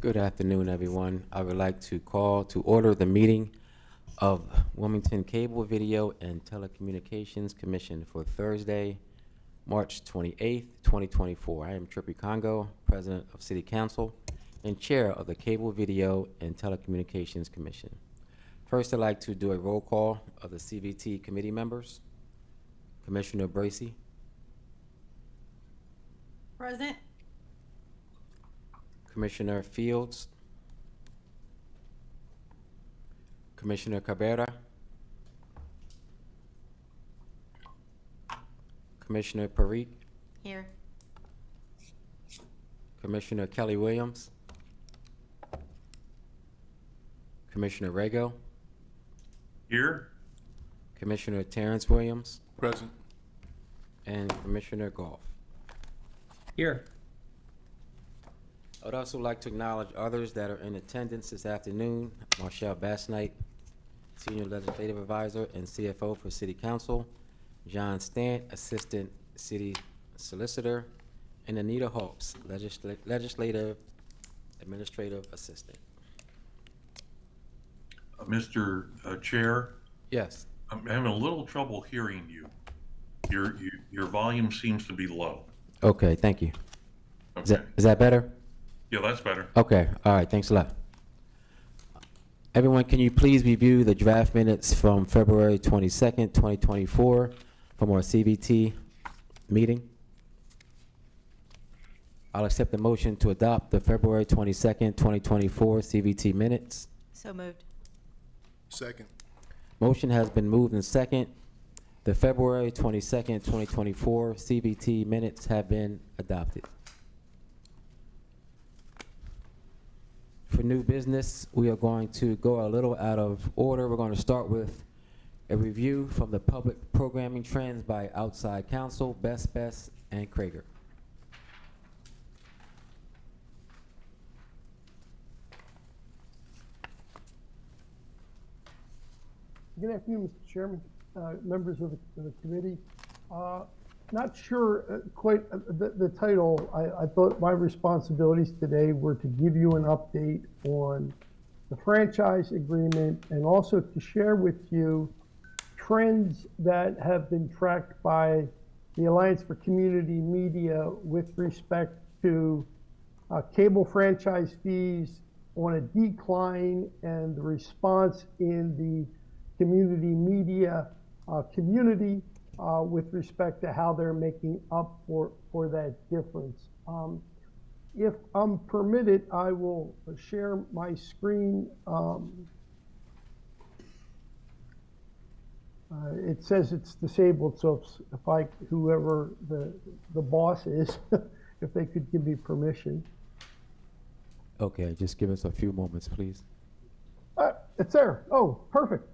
Good afternoon, everyone. I would like to call to order the meeting of Wilmington Cable, Video, and Telecommunications Commission for Thursday, March 28th, 2024. I am Trippy Congo, President of City Council and Chair of the Cable, Video, and Telecommunications Commission. First, I'd like to do a roll call of the CVT committee members. Commissioner Bracy. Present. Commissioner Fields. Commissioner Cabrera. Commissioner Parikh. Here. Commissioner Kelly Williams. Commissioner Rego. Here. Commissioner Terrence Williams. Present. And Commissioner Goff. Here. I would also like to acknowledge others that are in attendance this afternoon. Marshall Bassnight, Senior Legislative Advisor and CFO for City Council. John Stant, Assistant City Solicitor. And Anita Hawks, Legislative Administrative Assistant. Mr. Chair, Yes. I'm having a little trouble hearing you. Your volume seems to be low. Okay, thank you. Okay. Is that better? Yeah, that's better. Okay, all right, thanks a lot. Everyone, can you please review the draft minutes from February 22nd, 2024 from our CVT meeting? I'll accept the motion to adopt the February 22nd, 2024 CVT minutes. So moved. Second. Motion has been moved and second. The February 22nd, 2024 CVT minutes have been adopted. For new business, we are going to go a little out of order. We're going to start with a review from the public programming trends by outside counsel, Best, and Krieger. Good afternoon, Mr. Chairman, members of the committee. Not sure quite the title. I thought my responsibilities today were to give you an update on the franchise agreement and also to share with you trends that have been tracked by the Alliance for Community Media with respect to cable franchise fees on a decline and the response in the community media community with respect to how they're making up for that difference. If I'm permitted, I will share my screen. It says it's disabled, so if whoever the boss is, if they could give me permission. Okay, just give us a few moments, please. It's there. Oh, perfect.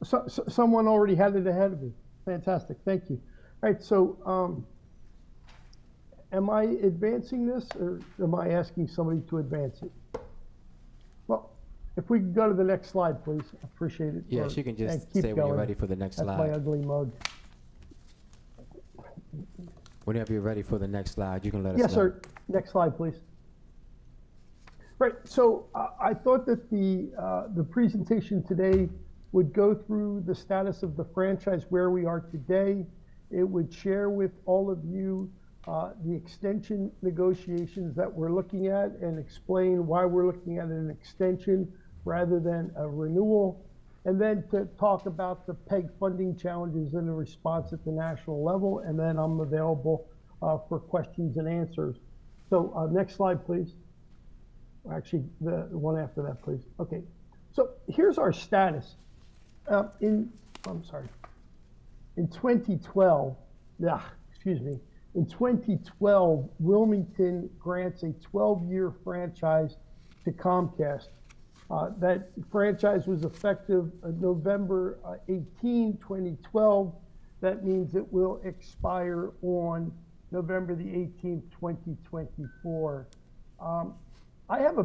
So someone already had it ahead of me. Fantastic. Thank you. All right. So, am I advancing this, or am I asking somebody to advance it? Well, if we could go to the next slide, please. I appreciate it. Yes, you can just say when you're ready for the next That's slide. my ugly mug. Whenever you're ready for the next slide, you can let us know. Yes, sir. Next slide, please. Right. So I thought that the presentation today would go through the status of the franchise, where we are today. It would share with all of you the extension negotiations that we're looking at and explain why we're looking at an extension rather than a renewal. And then to talk about the PEG funding challenges and the response at the national level. And then I'm available for questions and answers. So next slide, please. Actually, the one after that, please. Okay. So here's our status. In 2012, in 2012, Wilmington grants a 12-year franchise to Comcast. That franchise was effective November 18, 2012. That means it will expire on November the 18th, 2024. I have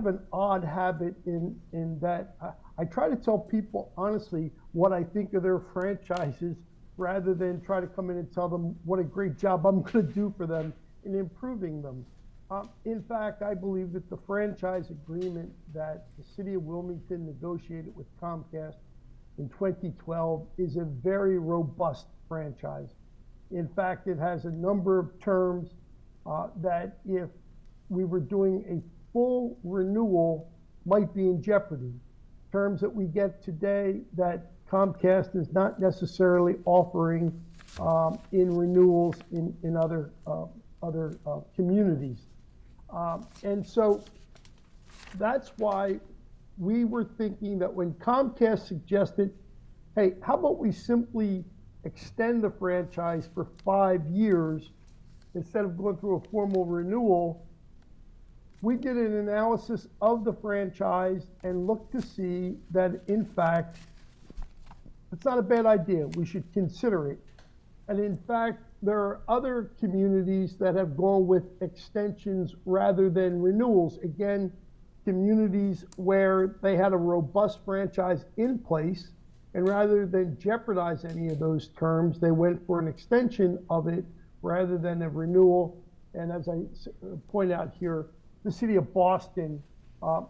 an odd habit in that I try to tell people honestly what I think of their franchises rather than try to come in and tell them what a great job I'm going to do for them in improving them. In fact, I believe that the franchise agreement that the city of Wilmington negotiated with Comcast in 2012 is a very robust franchise. In fact, it has a number of terms that if we were doing a full renewal might be in jeopardy. Terms that we get today that Comcast is not necessarily offering in renewals in other communities. And so that's why we were thinking that when Comcast suggested, hey, how about we simply extend the franchise for 5 years instead of going through a formal renewal, we did an analysis of the franchise and looked to see that, in fact, it's not a bad idea. We should consider it. And in fact, there are other communities that have gone with extensions rather than renewals. Again, communities where they had a robust franchise in place, and rather than jeopardize any of those terms, they went for an extension of it rather than a renewal. And as I point out here, the city of Boston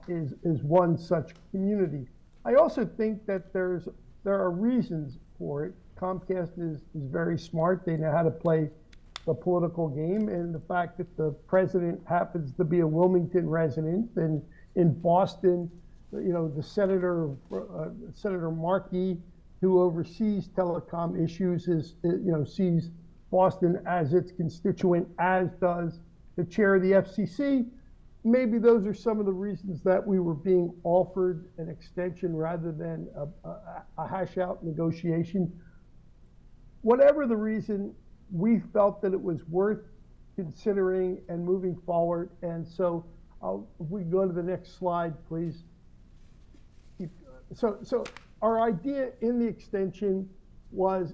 is one such community. I also think that there are reasons for it. Comcast is very smart. They know how to play the political game, and the fact that the president happens to be a Wilmington resident, and in Boston, you know, the Senator Markey, who oversees telecom issues, sees Boston as its constituent, as does the chair of the FCC. Maybe those are some of the reasons that we were being offered an extension rather than a hash out negotiation. Whatever the reason, we felt that it was worth considering and moving forward. And so if we go to the next slide, please. So our idea in the extension was,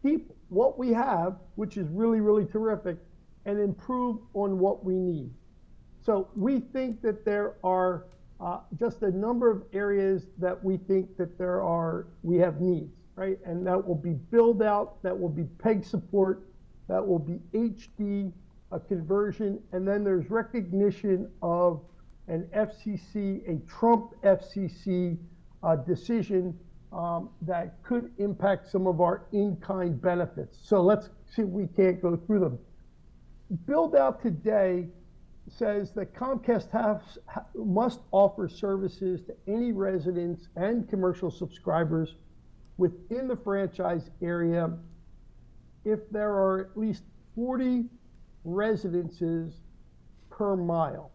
keep what we have, which is really, really terrific, and improve on what we need. So we think that there are just a number of areas that we think that we have needs, right? And that will be build out, that will be PEG support, that will be HD, a conversion, and then there's recognition of an FCC, a Trump FCC decision that could impact some of our in-kind benefits. So let's see if we can't go through them. Build out today says that Comcast must offer services to any residents and commercial subscribers within the franchise area if there are at least 40 residences per mile.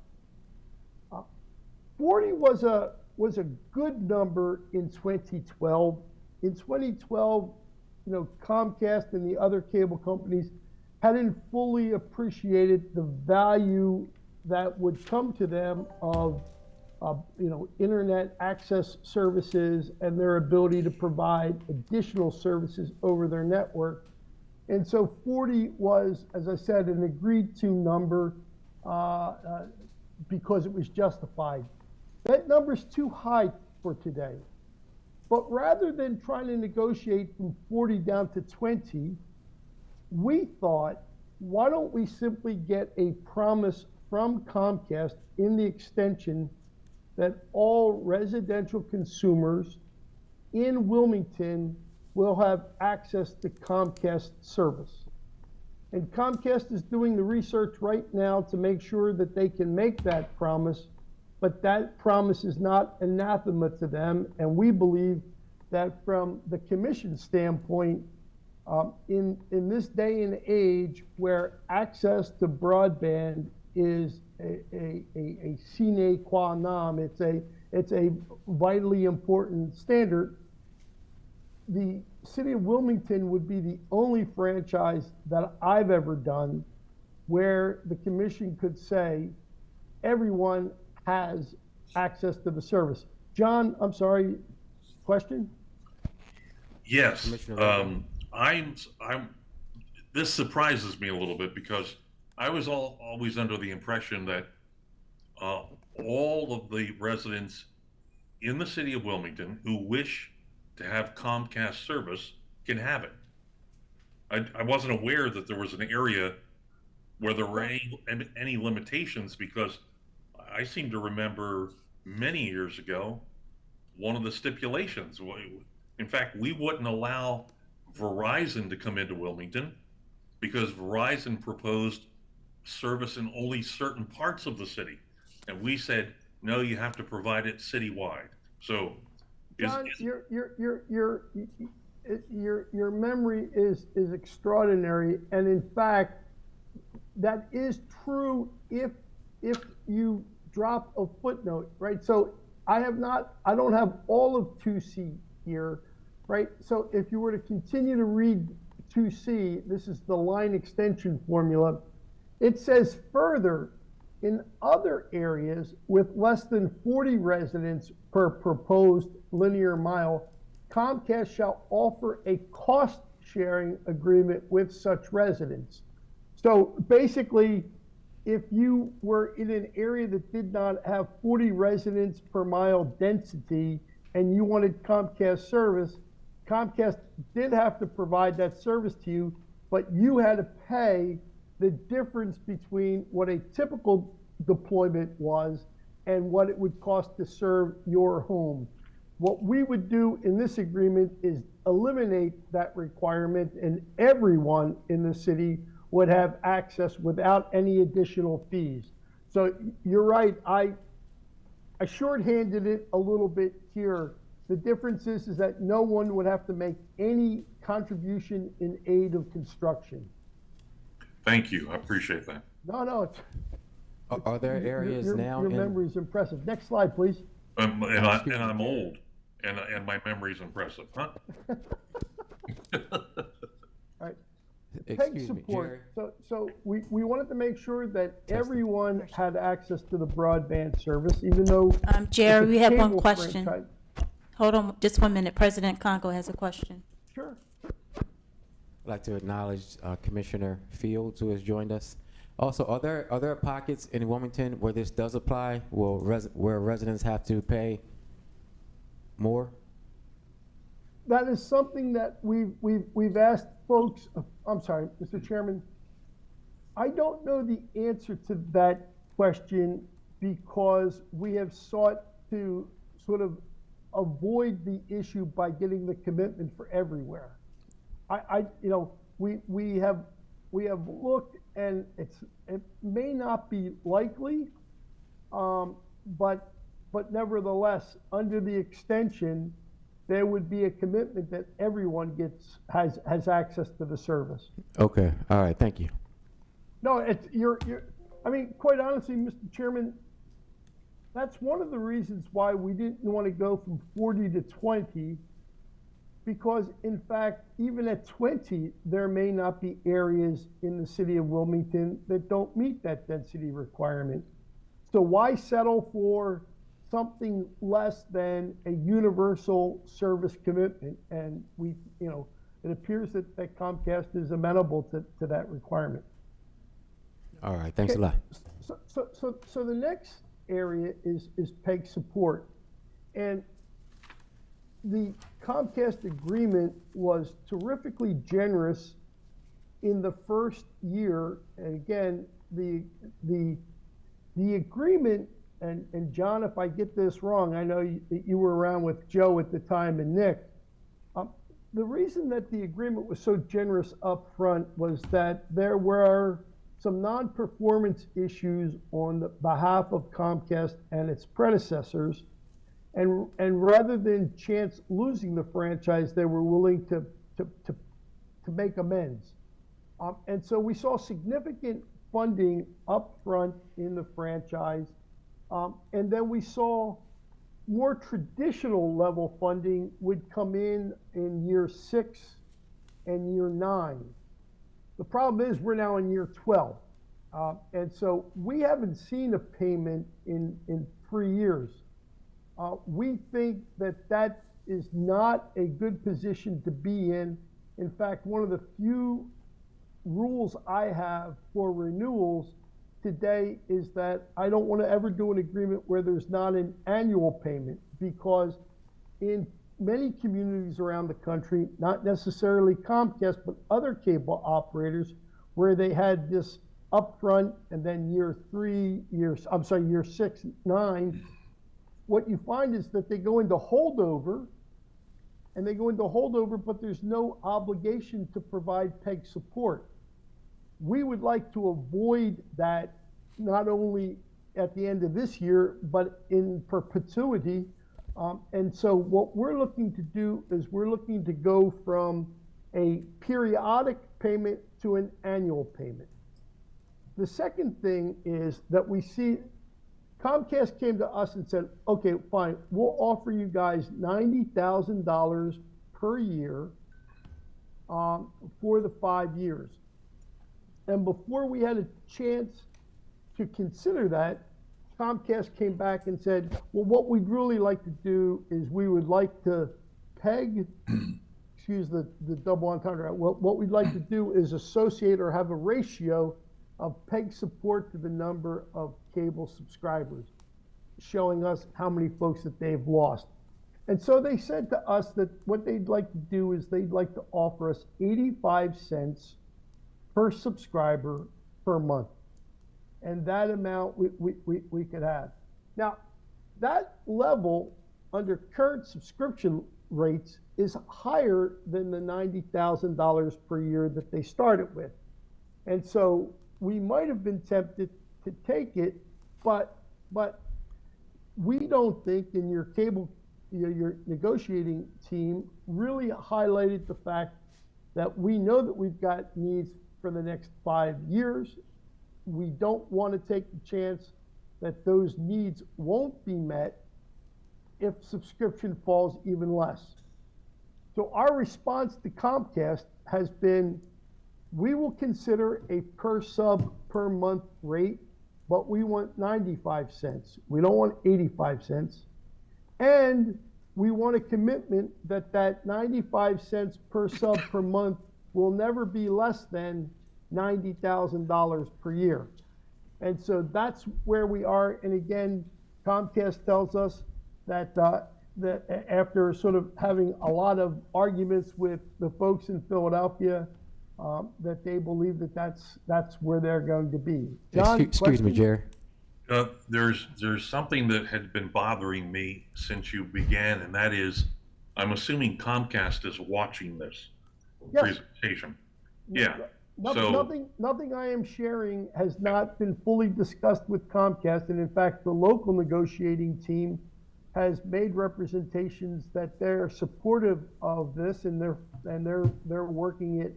40 was a good number in 2012. In 2012, Comcast and the other cable companies hadn't fully appreciated the value that would come to them of internet access services and their ability to provide additional services over their network. And so 40 was, as I said, an agreed to number because it was justified. That number's too high for today. But rather than trying to negotiate from 40 down to 20, we thought, why don't we simply get a promise from Comcast in the extension that all residential consumers in Wilmington will have access to Comcast service. And Comcast is doing the research right now to make sure that they can make that promise, but that promise is not anathema to them. And we believe that from the commission standpoint, in this day and age where access to broadband is a sine qua non, it's a vitally important standard, the city of Wilmington would be the only franchise that I've ever done where the commission could say everyone has access to the service. John, I'm sorry, question? Yes. Commissioner This surprises me a little bit because I was always under the impression that all of the residents in the city of Wilmington who wish to have Comcast service can have it. I wasn't aware that there was an area were there any limitations? Because I seem to remember many years ago, one of the stipulations, in fact, we wouldn't allow Verizon to come into Wilmington because Verizon proposed service in only certain parts of the city. And we said, no, you have to provide it citywide. So John, your memory is extraordinary, and in fact, that is true if you drop a footnote, right? So I don't have all of 2C here, right? So if you were to continue to read 2C, this is the line extension formula. It says further, in other areas with less than 40 residents per proposed linear mile, Comcast shall offer a cost-sharing agreement with such residents. So basically, if you were in an area that did not have 40 residents per mile density and you wanted Comcast service, Comcast did have to provide that service to you, but you had to pay the difference between what a typical deployment was and what it would cost to serve your home. What we would do in this agreement is eliminate that requirement, and everyone in the city would have access without any additional fees. So you're right, I shorthanded it a little bit here. The difference is that no one would have to make any contribution in aid of construction. thank you. I appreciate that. No, it's, Are there areas now? your memory is impressive. Next slide, please. And I'm old, and my memory's impressive, huh? All right. PEG Excuse me, support. Jerry. So we wanted to make sure that everyone had access to the broadband service, even though. Jerry, it's a we have one cable question. franchise. Hold on just 1 minute. President Congo has a question. Sure. I'd like to acknowledge Commissioner Fields, who has joined us. Also, are there pockets in Wilmington where this does apply, where residents have to pay more? That is something that we've asked folks. I'm sorry, Mr. Chairman. I don't know the answer to that question because we have sought to sort of avoid the issue by getting the commitment for everywhere. We have looked, and it may not be likely, but nevertheless, under the extension, there would be a commitment that everyone has access to the service. Okay, all right, thank you. No, I mean, quite honestly, Mr. Chairman, that's one of the reasons why we didn't want to go from 40 to 20, because in fact, even at 20, there may not be areas in the city of Wilmington that don't meet that density requirement. So why settle for something less than a universal service commitment? And it appears that Comcast is amenable to that requirement. All right, thanks a lot. So the next area is PEG support. And the Comcast agreement was terrifically generous in the first year. And again, the agreement, and John, if I get this wrong, I know you were around with Joe at the time and Nick. The reason that the agreement was so generous up front was that there were some non-performance issues on the behalf of Comcast and its predecessors. And rather than chance losing the franchise, they were willing to make amends. And so we saw significant funding up front in the franchise. And then we saw more traditional level funding would come in year 6 and year 9. The problem is we're now in year 12. And so we haven't seen a payment in 3 years. We think that is not a good position to be in. In fact, one of the few rules I have for renewals today is that I don't want to ever do an agreement where there's not an annual payment, because in many communities around the country, not necessarily Comcast, but other cable operators, where they had this upfront and then year 6, 9, what you find is that they go into holdover, but there's no obligation to provide PEG support. We would like to avoid that, not only at the end of this year, but in perpetuity. And so what we're looking to do is we're looking to go from a periodic payment to an annual payment. The second thing is that we see Comcast came to us and said, okay, fine, we'll offer you guys $90,000 per year for the 5 years. And before we had a chance to consider that, Comcast came back and said, well, what we'd really like to do is we would like to peg, excuse the double entendre, what we'd like to do is associate or have a ratio of PEG support to the number of cable subscribers, showing us how many folks that they've lost. And so they said to us that what they'd like to do is they'd like to offer us 85 cents per subscriber per month. And that amount we could have. Now, that level under current subscription rates is higher than the $90,000 per year that they started with. And so we might have been tempted to take it, but we don't think, in your negotiating team really highlighted the fact that we know that we've got needs for the next 5 years. We don't want to take the chance that those needs won't be met if subscription falls even less. So our response to Comcast has been, we will consider a per sub per month rate, but we want 95 cents. We don't want 85 cents. And we want a commitment that that 95 cents per sub per month will never be less than $90,000 per year. And so that's where we are. And again, Comcast tells us that, that after sort of having a lot of arguments with the folks in Philadelphia, that they believe that that's where they're going to be. John, Excuse me, Jerry. There's something that had been bothering me since you began, and that is, I'm assuming Comcast is watching this presentation. Yeah. Nothing I am sharing has not been fully discussed with Comcast, and in fact, the local negotiating team has made representations that they're supportive of this, and they're working it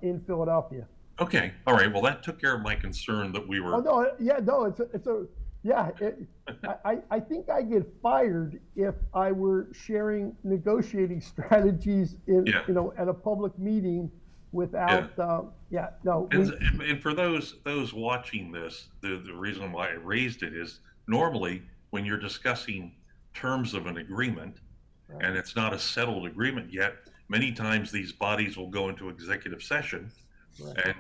in Philadelphia. Okay, all right. Well, that took care of my concern that we were. Oh no, yeah, no, I think I get fired if I were sharing negotiating strategies in at a public meeting without. And for those watching this, the reason why I raised it is normally when you're discussing terms of an agreement, right, and it's not a settled agreement yet, many times these bodies will go into executive session, right,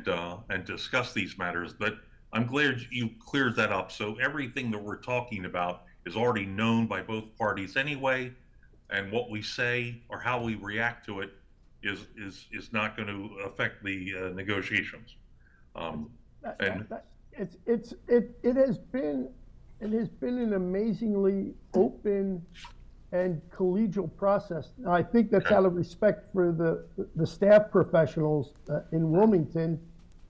and discuss these matters. But I'm glad you cleared that up. So everything that we're talking about is already known by both parties anyway, and what we say or how we react to it is not going to affect the negotiations. It has been an amazingly open and collegial process. Now, I think that's out of respect for the staff professionals in Wilmington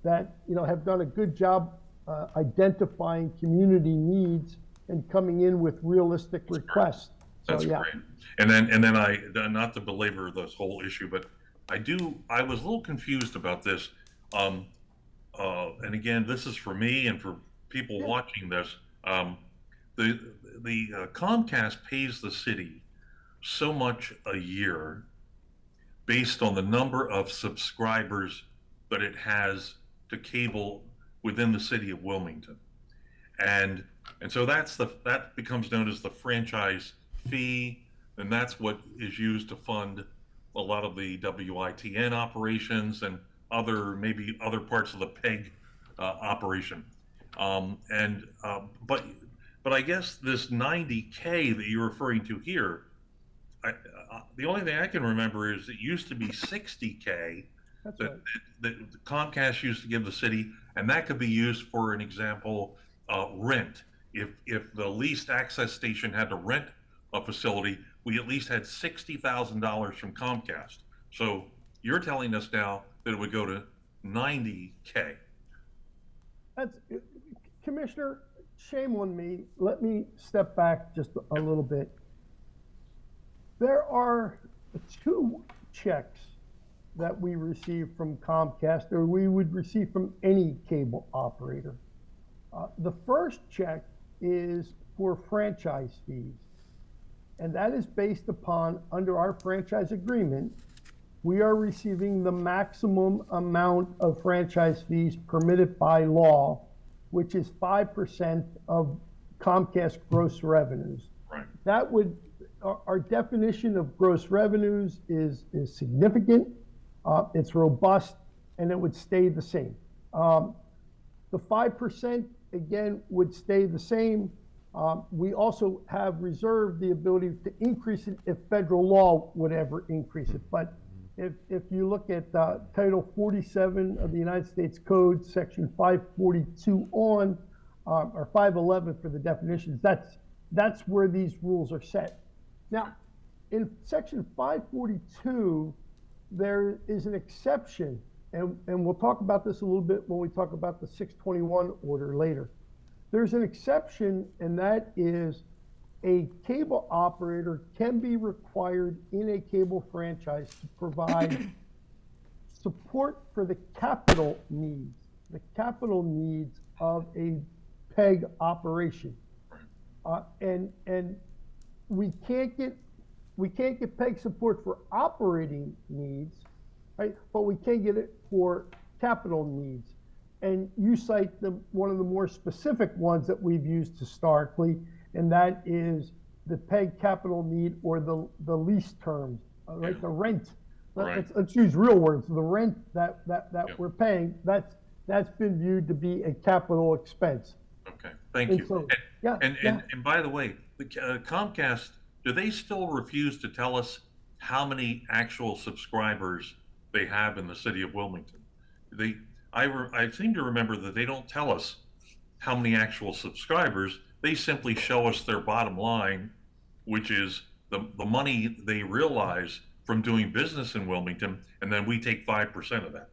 that have done a good job identifying community needs and coming in with realistic requests. That's great. And then I, not to belabor this whole issue, but I was a little confused about this. And again, this is for me and for people watching this. The Comcast pays the city so much a year based on the number of subscribers that it has to cable within the city of Wilmington, and so that becomes known as the franchise fee, and that's what is used to fund a lot of the WITN operations and maybe other parts of the PEG operation. But I guess this $90K that you're referring to here, the only thing I can remember is it used to be $60K, That's that, right. that Comcast used to give the city, and that could be used for an example, rent. If the leased access station had to rent a facility, we at least had $60,000 from Comcast. So you're telling us now that it would go to 90K. That's, Commissioner, shame on me. Let me step back just a little bit. There are 2 checks that we receive from Comcast, or we would receive from any cable operator. The first check is for franchise fees, and that is based upon, under our franchise agreement, we are receiving the maximum amount of franchise fees permitted by law, which is 5% of Comcast gross revenues. Right. That would, our definition of gross revenues is significant, it's robust, and it would stay the same. The 5%, again, would stay the same. We also have reserved the ability to increase it if federal law would ever increase it. But if you look at Title 47 of the United States Code, Section 542 on, or 511 for the definitions, that's where these rules are set. Now, in Section 542, there is an exception, and we'll talk about this a little bit when we talk about the 621 order later. There's an exception, and that is a cable operator can be required in a cable franchise to provide support for the capital needs of a PEG operation. And we can't get PEG support for operating needs, right? But we can get it for capital needs. And you cite one of the more specific ones that we've used historically, and that is the PEG capital need, or the lease terms, right? Yeah. The rent. Right. Let's use real words. The rent that Yeah. we're paying, that's been viewed to be a capital expense. Okay, thank And you. so, yeah, And yeah. by the way, the Comcast, do they still refuse to tell us how many actual subscribers they have in the city of Wilmington? I seem to remember that they don't tell us how many actual subscribers. They simply show us their bottom line, which is the money they realize from doing business in Wilmington, and then we take 5% of that.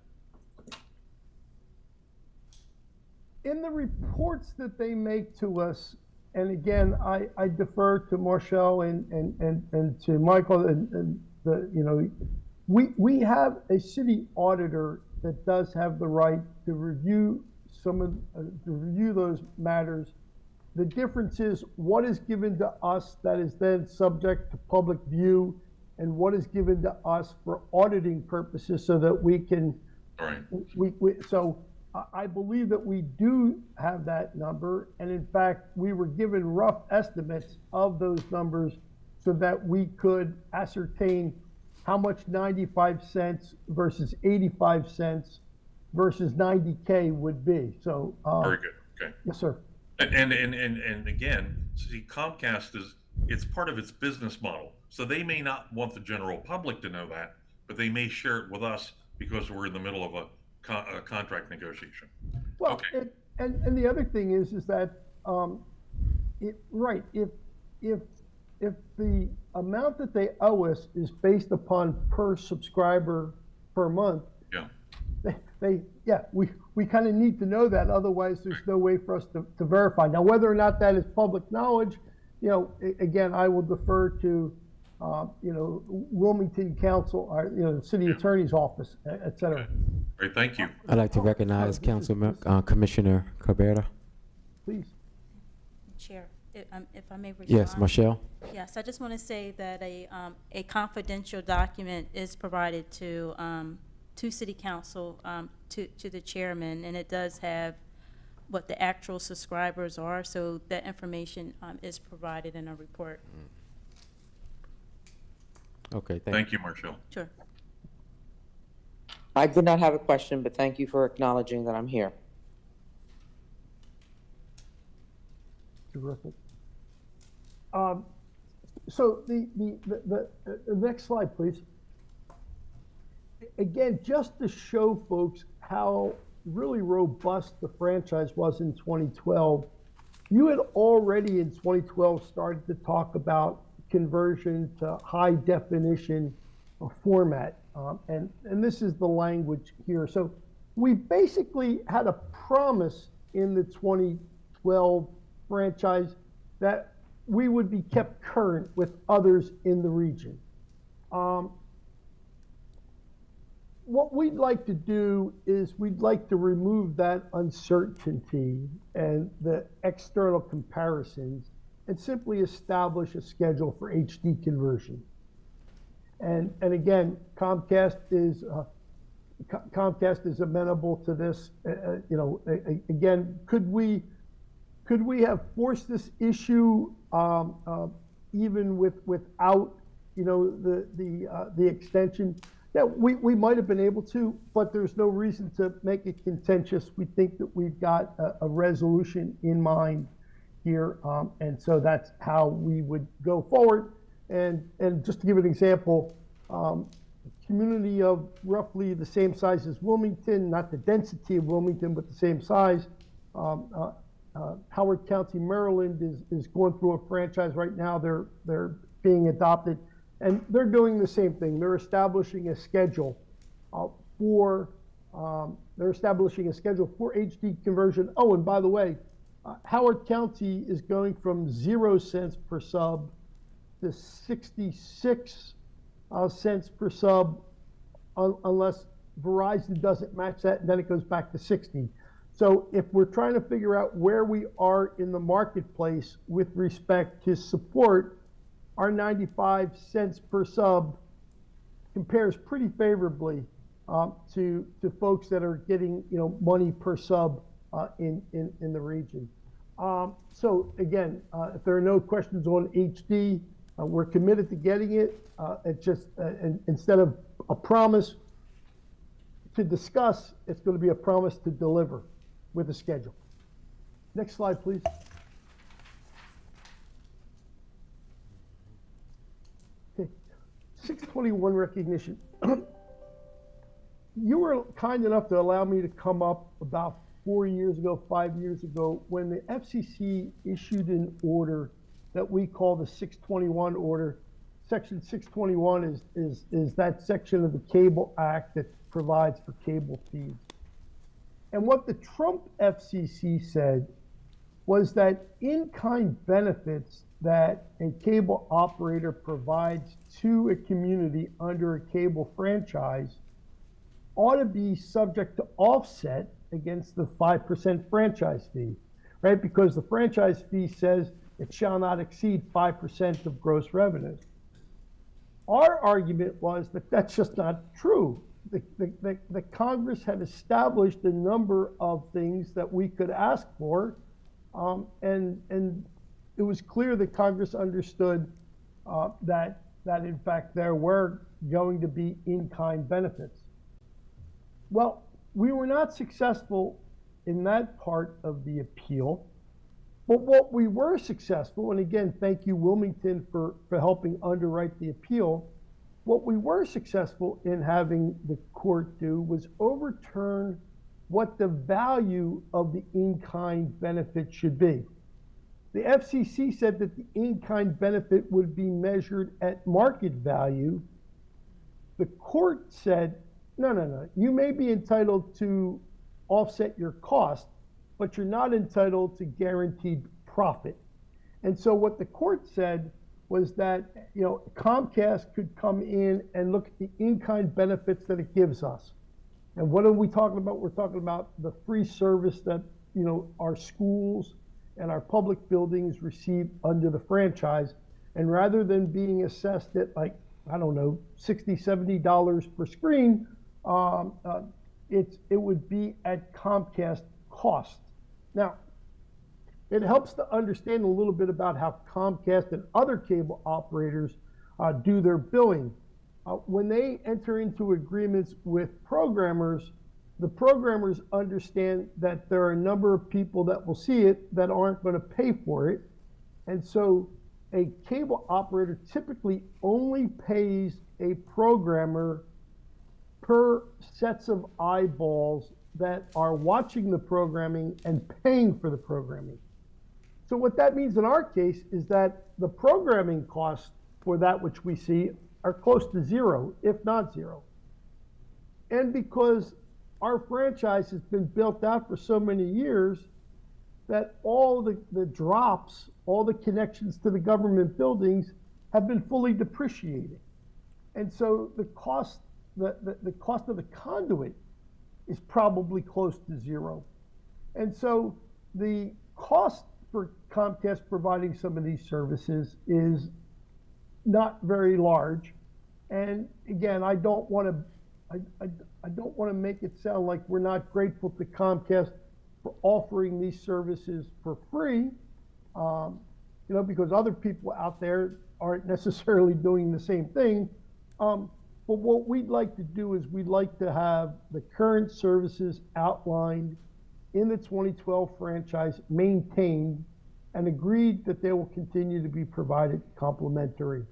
In the reports that they make to us, and again, I defer to Marshall and to Michael, and we have a city auditor that does have the right to review those matters. The difference is what is given to us that is then subject to public view, and what is given to us for auditing purposes, so that we can. All right. So I believe that we do have that number, and in fact, we were given rough estimates of those numbers so that we could ascertain how much 95 cents versus 85 cents versus 90K would be. So Very good. Okay. yes, sir. And again, see, Comcast it's part of its business model. So they may not want the general public to know that, but they may share it with us because we're in the middle of a contract negotiation. Well, Okay. and the other thing is that if the amount that they owe us is based upon per subscriber per month, Yeah. we kind of need to know that. Otherwise, there's no way for us to verify. Now, whether or not that is public knowledge, again, I will defer to Wilmington Counsel, or city attorney's office, et cetera. Okay. Great. Thank you. I'd like to recognize Commissioner Cabrera. Please. Chair, if I may respond. Yes, Michelle? Yes, I just want to say that a confidential document is provided to City Council, to the chairman, and it does have what the actual subscribers are, so that information is provided in a report. Okay, Thank you, Marshall. Sure. I did not have a question, but thank you for acknowledging that I'm here. Terrific. So the next slide, please. again, just to show folks how really robust the franchise was in 2012, you had already in 2012 started to talk about conversion to high definition format. And this is the language here. So we basically had a promise in the 2012 franchise that we would be kept current with others in the region. What we'd like to do is we'd like to remove that uncertainty and the external comparisons and simply establish a schedule for HD conversion. And again, Comcast is amenable to this. Again, could we have forced this issue even without the extension? Yeah, we might have been able to, but there's no reason to make it contentious. We think that we've got a resolution in mind here, and so that's how we would go forward. And just to give an example, a community of roughly the same size as Wilmington, not the density of Wilmington, but the same size. Howard County, Maryland is going through a franchise right now. They're being adopted. And they're doing the same thing. They're establishing a schedule for HD conversion. Oh, and by the way, Howard County is going from 0 cents per sub to 66 cents per sub, unless Verizon doesn't match that, and then it goes back to 60. So if we're trying to figure out where we are in the marketplace with respect to support, our 95 cents per sub compares pretty favorably to folks that are getting money per sub in the region. So again, if there are no questions on HD, we're committed to getting it. It just instead of a promise to discuss, it's going to be a promise to deliver with a schedule. Next slide, please. Okay, 621 recognition. You were kind enough to allow me to come up about 4 years ago, 5 years ago, when the FCC issued an order that we call the 621 order. Section 621 is that section of the Cable Act that provides for cable feeds. And what the Trump FCC said was that in-kind benefits that a cable operator provides to a community under a cable franchise ought to be subject to offset against the 5% franchise fee, right? Because the franchise fee says it shall not exceed 5% of gross revenues. Our argument was that that's just not true. The Congress had established a number of things that we could ask for, and it was clear that Congress understood that in fact there were going to be in-kind benefits. Well, we were not successful in that part of the appeal, but what we were successful, and again, thank you Wilmington for helping underwrite the appeal, what we were successful in having the court do was overturn what the value of the in-kind benefit should be. The FCC said that the in-kind benefit would be measured at market value. The court said, no, you may be entitled to offset your cost, but you're not entitled to guaranteed profit. And so what the court said was that Comcast could come in and look at the in-kind benefits that it gives us. And what are we talking about? We're talking about the free service that our schools and our public buildings receive under the franchise. And rather than being assessed at $60, $70 per screen, it would be at Comcast cost. Now, it helps to understand a little bit about how Comcast and other cable operators do their billing. When they enter into agreements with programmers, the programmers understand that there are a number of people that will see it that aren't going to pay for it. And so a cable operator typically only pays a programmer per sets of eyeballs that are watching the programming and paying for the programming. So what that means in our case is that the programming costs for that which we see are close to zero, if not zero. And because our franchise has been built out for so many years, that all the drops, all the connections to the government buildings have been fully depreciated. And so the cost of the conduit is probably close to zero. And so the cost for Comcast providing some of these services is not very large. And again, I don't want to make it sound like we're not grateful to Comcast for offering these services for free, because other people out there aren't necessarily doing the same thing. But what we'd like to do is we'd like to have the current services outlined in the 2012 franchise, maintained, and agreed that they will continue to be provided complimentary.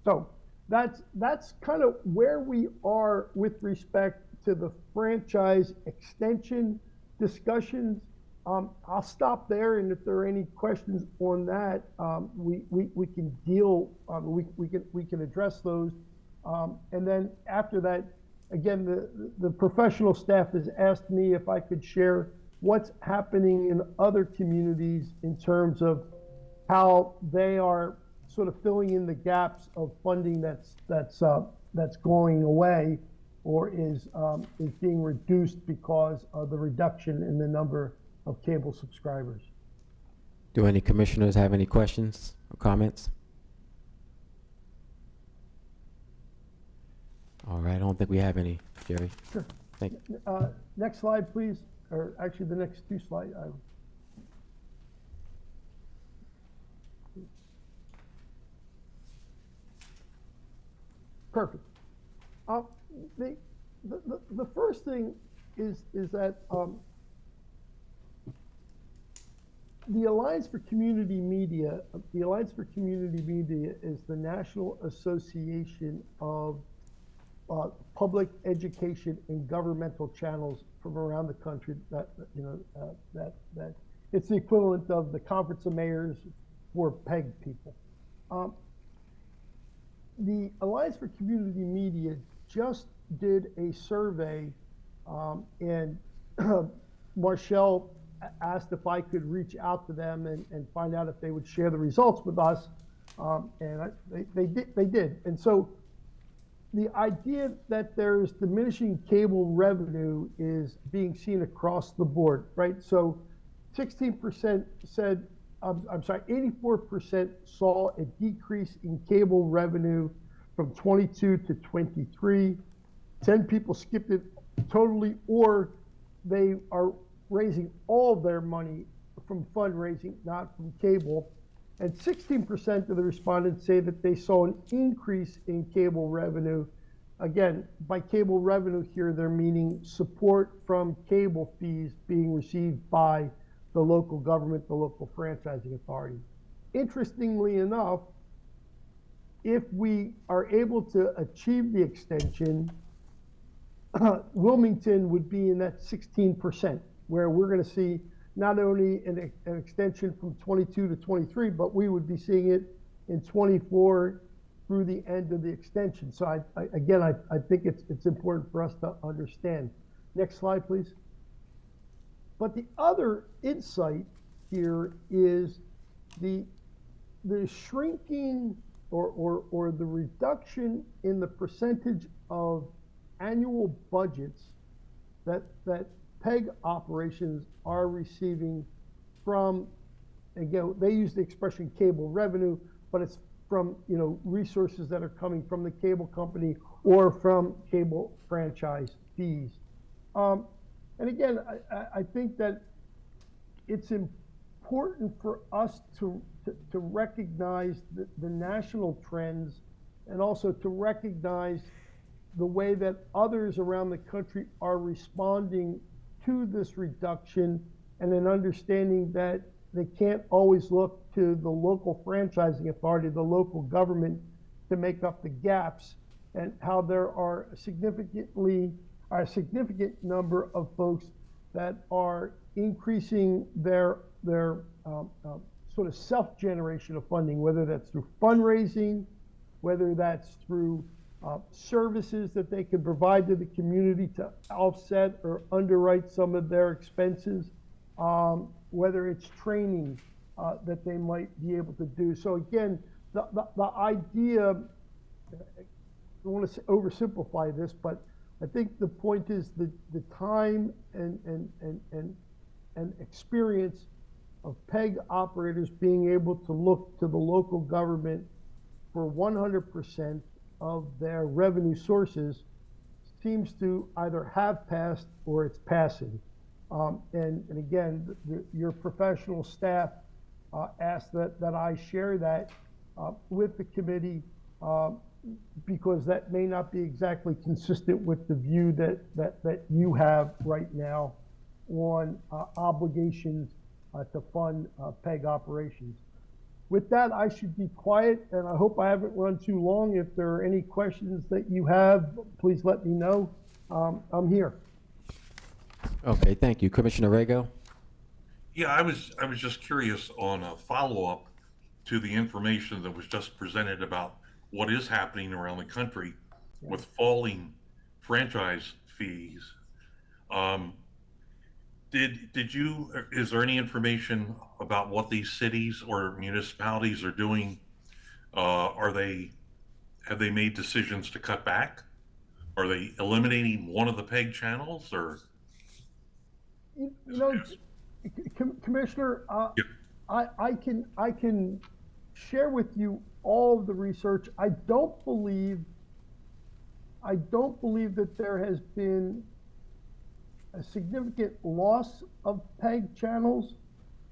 So that's kind of where we are with respect to the franchise extension discussions. I'll stop there, and if there are any questions on that, we can deal. We can address those, and then after that, again, the professional staff has asked me if I could share what's happening in other communities in terms of how they are sort of filling in the gaps of funding that's going away or is being reduced because of the reduction in the number of cable subscribers. Do any commissioners have any questions or comments? All right, I don't think we have any, Jerry. Sure. Thank you. Next slide, please, or actually the next two slides. Perfect. The first thing is that the Alliance for Community Media, is the National Association of Public Education and Governmental Channels from around the country. That it's the equivalent of the Conference of Mayors for PEG people. The Alliance for Community Media just did a survey, and Marshall asked if I could reach out to them and find out if they would share the results with us, and they did. And so the idea that there's diminishing cable revenue is being seen across the board, right? So 16% said, 84% saw a decrease in cable revenue from 22 to 23. 10 people skipped it totally, or they are raising all of their money from fundraising, not from cable. And 16% of the respondents say that they saw an increase in cable revenue. Again, by cable revenue here, they're meaning support from cable fees being received by the local government, the local franchising authority. Interestingly enough, if we are able to achieve the extension, Wilmington would be in that 16%, where we're going to see not only an extension from 22 to 23, but we would be seeing it in 24 through the end of the extension. So I think it's important for us to understand. Next slide, please. But the other insight here is the shrinking or the reduction in the percentage of annual budgets that PEG operations are receiving from, again, they use the expression cable revenue, but it's from resources that are coming from the cable company or from cable franchise fees. And again, I think that it's important for us to recognize the national trends and also to recognize the way that others around the country are responding to this reduction, and an understanding that they can't always look to the local franchising authority, the local government, to make up the gaps. and how there are a significant number of folks that are increasing their sort of self-generation of funding, whether that's through fundraising, whether that's through services that they can provide to the community to offset or underwrite some of their expenses, whether it's training that they might be able to do. So again, the idea, I don't want to oversimplify this, but I think the point is the time and experience of PEG operators being able to look to the local government for 100% of their revenue sources seems to either have passed or it's passing. And again, your professional staff asked that I share that with the committee because that may not be exactly consistent with the view that you have right now on obligations to fund PEG operations. With that, I should be quiet, and I hope I haven't run too long. If there are any questions that you have, please let me know. I'm here. Okay, thank you. Commissioner Rego? Yeah, I was just curious on a follow-up to the information that was just presented about what is happening around the country with falling franchise fees. Is there any information about what these cities or municipalities are doing? Have they made decisions to cut back? Are they eliminating one of the PEG channels, or? You know, Commissioner, Yep. I can share with you all of the research. I don't believe that there has been a significant loss of PEG channels,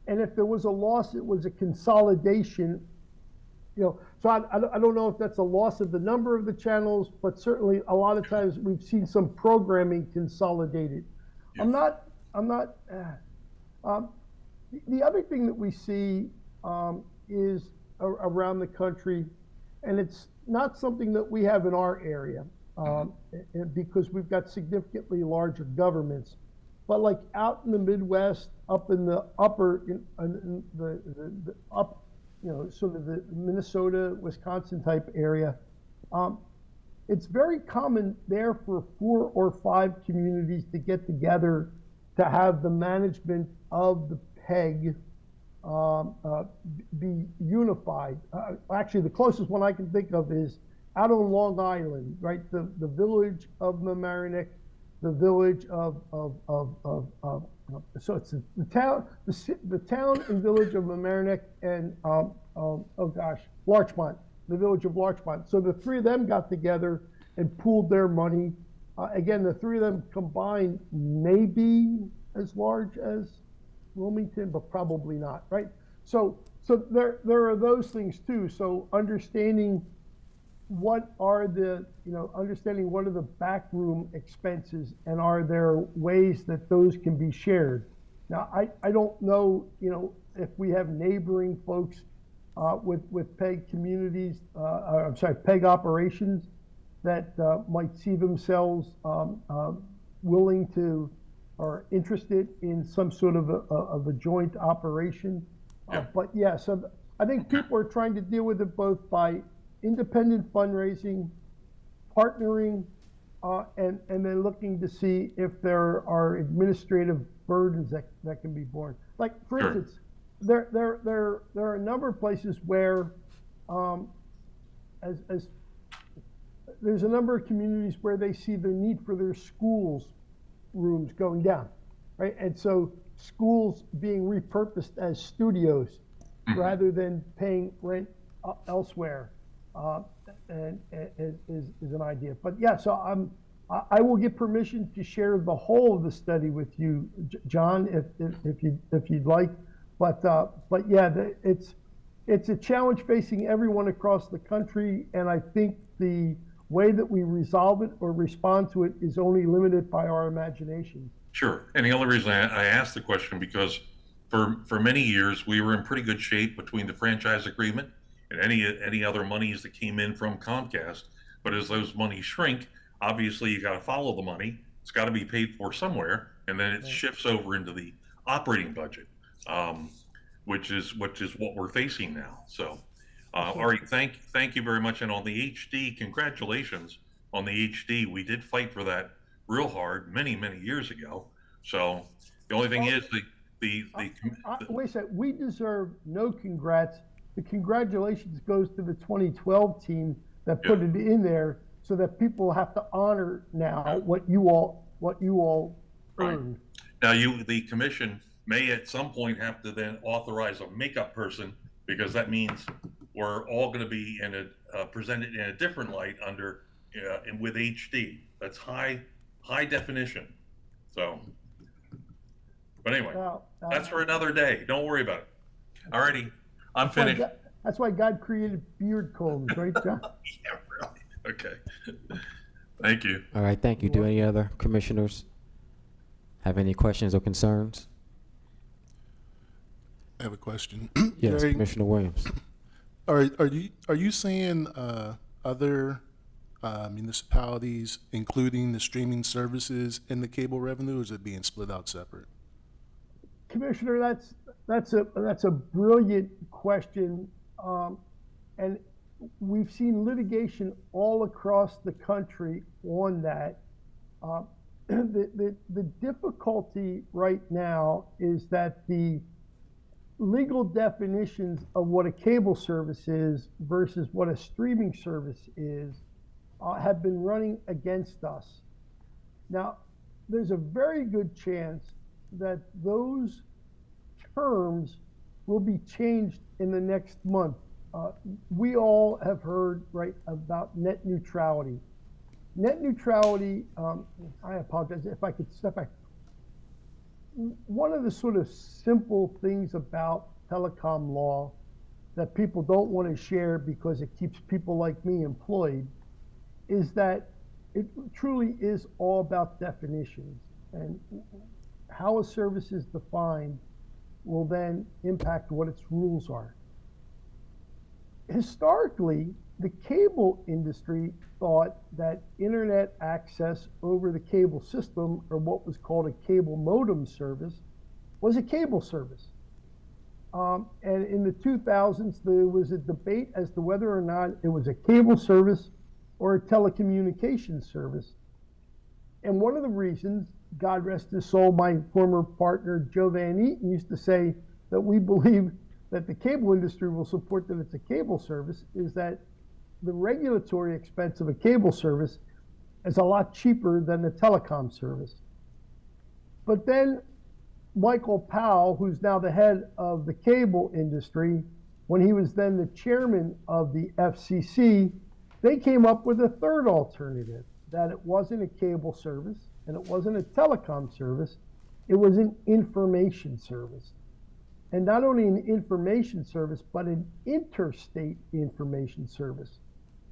and if there was a loss, it was a consolidation. You know, so I don't know if that's a loss of the number of the channels, but certainly a lot of times we've seen some programming consolidated. Yes. The other thing that we see is around the country, and it's not something that we have in our area because we've got significantly larger governments. But like out in the Midwest, up in the upper, the up, you know, sort of the Minnesota, Wisconsin type area, it's very common there for 4 or 5 communities to get together to have the management of the PEG be unified. Actually, the closest one I can think of is out on Long Island, right? The village of Mamaroneck, the village of so it's the town and village of Mamaroneck and Larchmont, the village of Larchmont. So the 3 of them got together and pooled their money. Again, the 3 of them combined may be as large as Wilmington, but probably not, right? So there are those things too. So understanding what are the backroom expenses, and are there ways that those can be shared? Now, I don't know, you know, if we have neighboring folks with PEG communities, PEG operations that might see themselves willing to or interested in some sort of a joint operation. Yeah. But yeah, so I think people are trying to deal with it both by independent fundraising, partnering, and then looking to see if there are administrative burdens that can be borne. Like, for Sure. instance, there are a number of places where, as there's a number of communities where they see the need for their schools rooms going down, right? And so schools being repurposed as studios rather than paying rent elsewhere, and is an idea. But yeah, so I will get permission to share the whole of the study with you, John, if you'd like. But yeah, it's a challenge facing everyone across the country, and I think the way that we resolve it or respond to it is only limited by our imagination. Sure. And the only reason I asked the question, because for many years, we were in pretty good shape between the franchise agreement and any other monies that came in from Comcast. But as those monies shrink, obviously you got to follow the money. It's got to be paid for somewhere, and then it shifts over into the operating budget, um, which is what we're facing now. So, all right, thank you very much. And on the HD, congratulations on the HD. We did fight for that real hard many years ago. So the only thing is Wait a second, we deserve no congrats. The congratulations goes to the 2012 team that put it in there so that people have to honor now what you all earned. Now, the commission may at some point have to then authorize a makeup person, because that means we're all going to be presented in a different light and with HD. That's high definition. So, but anyway, that's for another day. Don't worry about it. All righty, I'm finished. That's why God created beard combs, right, John? Yeah, really. Okay. Thank you. All right, thank you. Do any other commissioners have any questions or concerns? I have a question. Yes, Jerry, Commissioner Williams. are you saying other municipalities including the streaming services in the cable revenue, or is it being split out separate? Commissioner, that's a brilliant question, and we've seen litigation all across the country on that. The difficulty right now is that the legal definitions of what a cable service is versus what a streaming service is have been running against us. Now, there's a very good chance that those terms will be changed in the next month. We all have heard, right, about net neutrality. Net neutrality, I apologize if I could step back. One of the sort of simple things about telecom law that people don't want to share because it keeps people like me employed is that it truly is all about definitions, and how a service is defined will then impact what its rules are. Historically, the cable industry thought that internet access over the cable system, or what was called a cable modem service, was a cable service. And in the 2000s, there was a debate as to whether or not it was a cable service or a telecommunications service. And one of the reasons, God rest his soul, my former partner Joe Van Eaton used to say that we believe that the cable industry will support that it's a cable service, is that the regulatory expense of a cable service is a lot cheaper than the telecom service. But then Michael Powell, who's now the head of the cable industry, when he was then the chairman of the FCC, they came up with a third alternative, that it wasn't a cable service and it wasn't a telecom service, it was an information service. And not only an information service, but an interstate information service.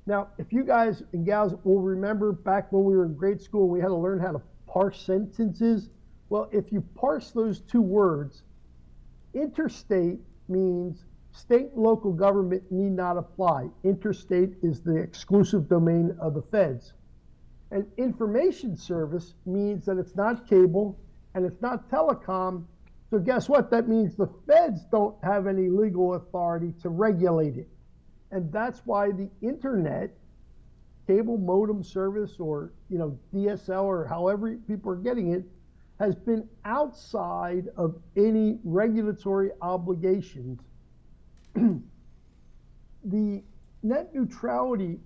Now, if you guys and gals will remember back when we were in grade school, we had to learn how to parse sentences. Well, if you parse those two words, interstate means state and local government need not apply. Interstate is the exclusive domain of the feds. And information service means that it's not cable and it's not telecom. So guess what? That means the feds don't have any legal authority to regulate it. And that's why the internet, cable modem service, or DSL, or however people are getting it, has been outside of any regulatory obligations. The net neutrality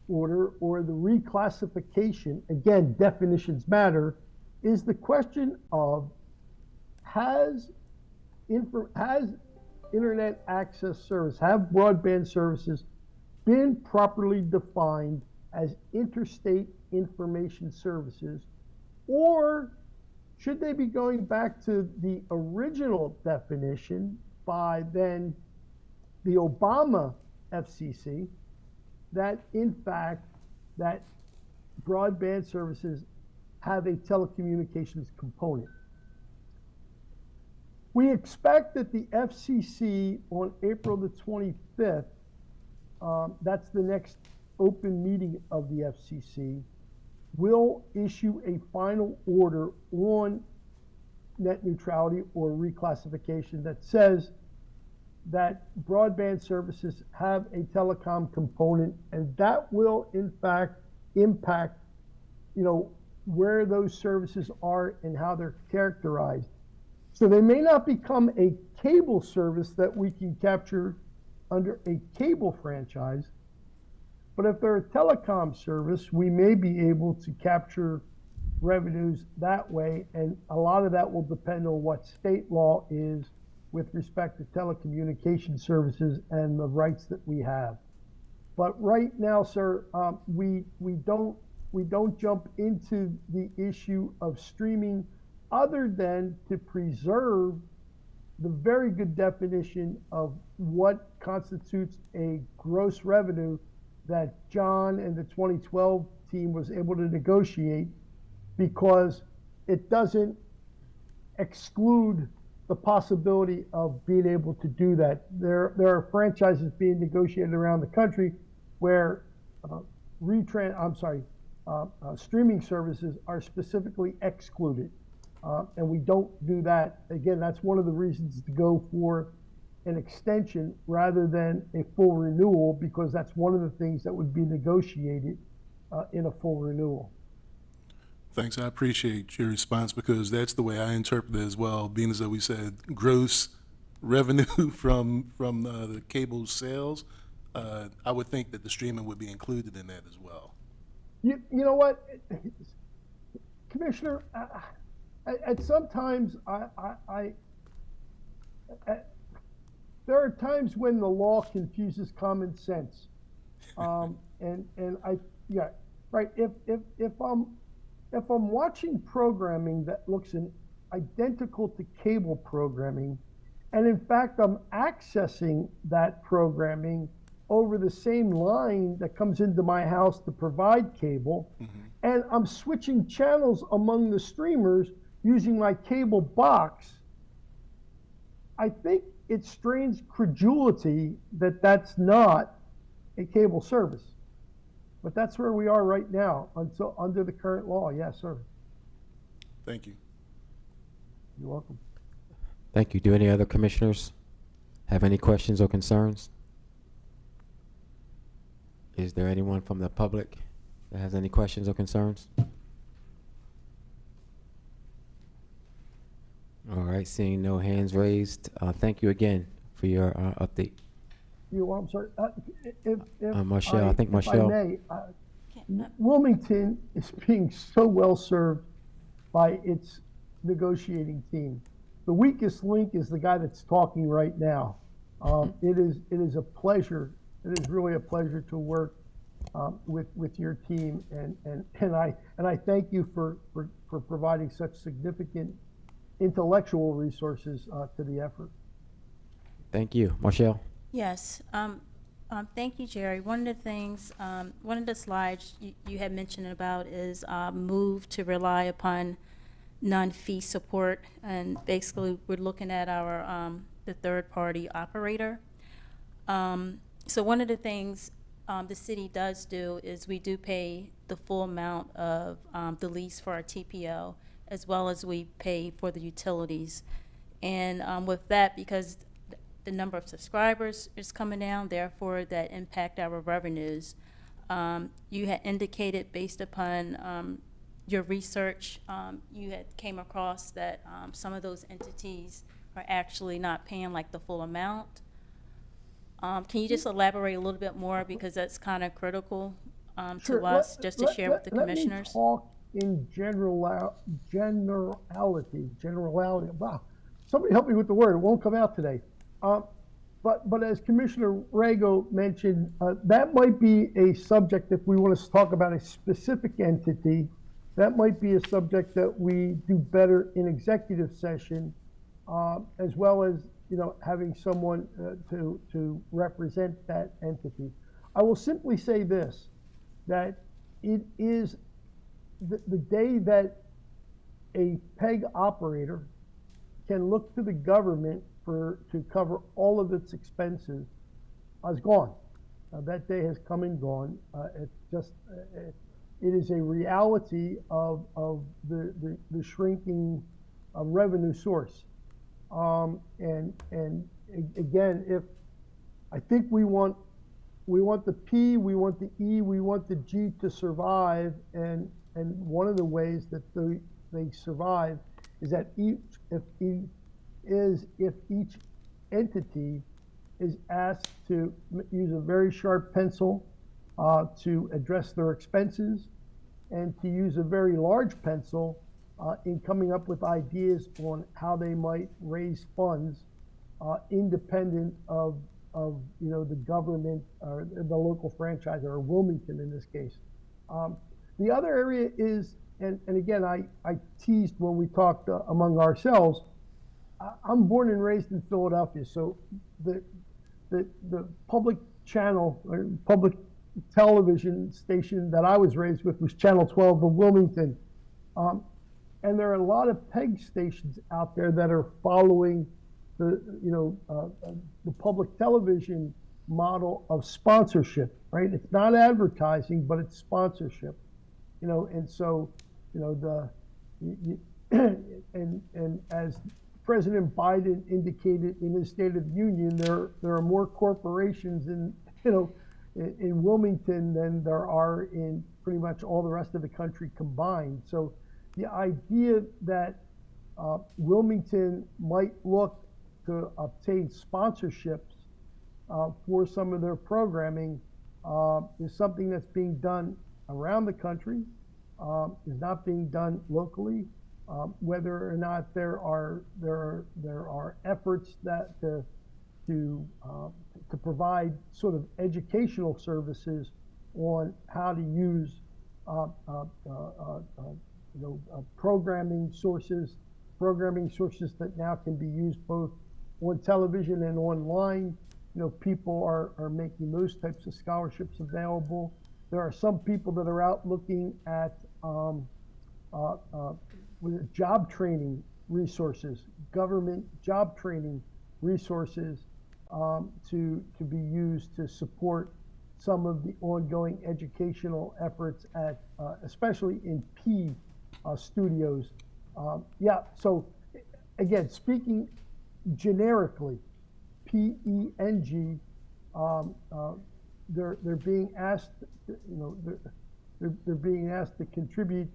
order, or the reclassification, again, definitions matter, is the question of has internet access service, have broadband services been properly defined as interstate information services, or should they be going back to the original definition by then the Obama FCC, that in fact that broadband services have a telecommunications component? We expect that the FCC on April the 25th, that's the next open meeting of the FCC will issue a final order on net neutrality or reclassification that says that broadband services have a telecom component, and that will in fact impact, where those services are and how they're characterized. So they may not become a cable service that we can capture under a cable franchise, but if they're a telecom service, we may be able to capture revenues that way, and a lot of that will depend on what state law is with respect to telecommunication services and the rights that we have. But right now, sir, we don't jump into the issue of streaming other than to preserve the very good definition of what constitutes a gross revenue that John and the 2012 team was able to negotiate, because it doesn't exclude the possibility of being able to do that. There are franchises being negotiated around the country where streaming services are specifically excluded, and we don't do that. Again, that's one of the reasons to go for an extension rather than a full renewal, because that's one of the things that would be negotiated in a full renewal. Thanks. I appreciate your response, because that's the way I interpret it as well, being as though we said gross revenue from the cable sales. I would think that the streaming would be included in that as well. You know what, Commissioner, at sometimes there are times when the law confuses common sense, If I'm watching programming that looks identical to cable programming, and in fact I'm accessing that programming over the same line that comes into my house to provide cable, and I'm switching channels among the streamers using my cable box, I think it strains credulity that that's not a cable service. But that's where we are right now, under the current law. Yes, sir. Thank you. You're welcome. Thank you. Do any other commissioners have any questions or concerns? Is there anyone from the public that has any questions or concerns? All right, seeing no hands raised, thank you again for your update. I'm sorry. Marshall, I think if Marshall. I may, Wilmington is being so well served by its negotiating team. The weakest link is the guy that's talking right now. It is a pleasure. It is really a pleasure to work with your team, and I thank you for providing such significant intellectual resources to the effort. Thank you. Marshall? Yes, thank you, Jerry. One of the things, one of the slides you had mentioned about is move to rely upon non-fee support, and basically we're looking at our the third-party operator. So one of the things the city does do is we do pay the full amount of the lease for our TPO, as well as we pay for the utilities. And with that, because the number of subscribers is coming down, therefore that impact our revenues. You had indicated, based upon your research, you had came across that some of those entities are actually not paying like the full amount. Can you just elaborate a little bit more, because that's kind of critical Sure. to us, just to share with the commissioners? Let me talk in generality. Wow, somebody help me with the word. It won't come out today. But as Commissioner Rago mentioned, that might be a subject, if we want to talk about a specific entity, that might be a subject that we do better in executive session, as well as having someone to represent that entity. I will simply say this, that it is the day that a PEG operator can look to the government to cover all of its expenses is gone. That day has come and gone. It's just, it is a reality of the shrinking revenue source. Again, if I think we want the P, we want the E, we want the G to survive, and one of the ways that they survive is that if each entity is asked to use a very sharp pencil to address their expenses, and to use a very large pencil in coming up with ideas on how they might raise funds independent of the government or the local franchise, or Wilmington in this case. The other area is, and again, I teased when we talked among ourselves, I'm born and raised in Philadelphia, so the public channel or public television station that I was raised with was Channel 12 of Wilmington. And there are a lot of PEG stations out there that are following the public television model of sponsorship, right? It's not advertising, but it's sponsorship, and so, and as President Biden indicated in his State of the Union, there are more corporations in Wilmington than there are in pretty much all the rest of the country combined. So the idea that Wilmington might look to obtain sponsorships for some of their programming is something that's being done around the country, is not being done locally. Whether or not there are efforts that to provide sort of educational services on how to use programming sources that now can be used both on television and online. People are making those types of scholarships available. There are some people that are out looking at job training resources, government job training resources to be used to support some of the ongoing educational efforts at, especially in P studios. So again, speaking generically, PENG, they're being asked, they're being asked to contribute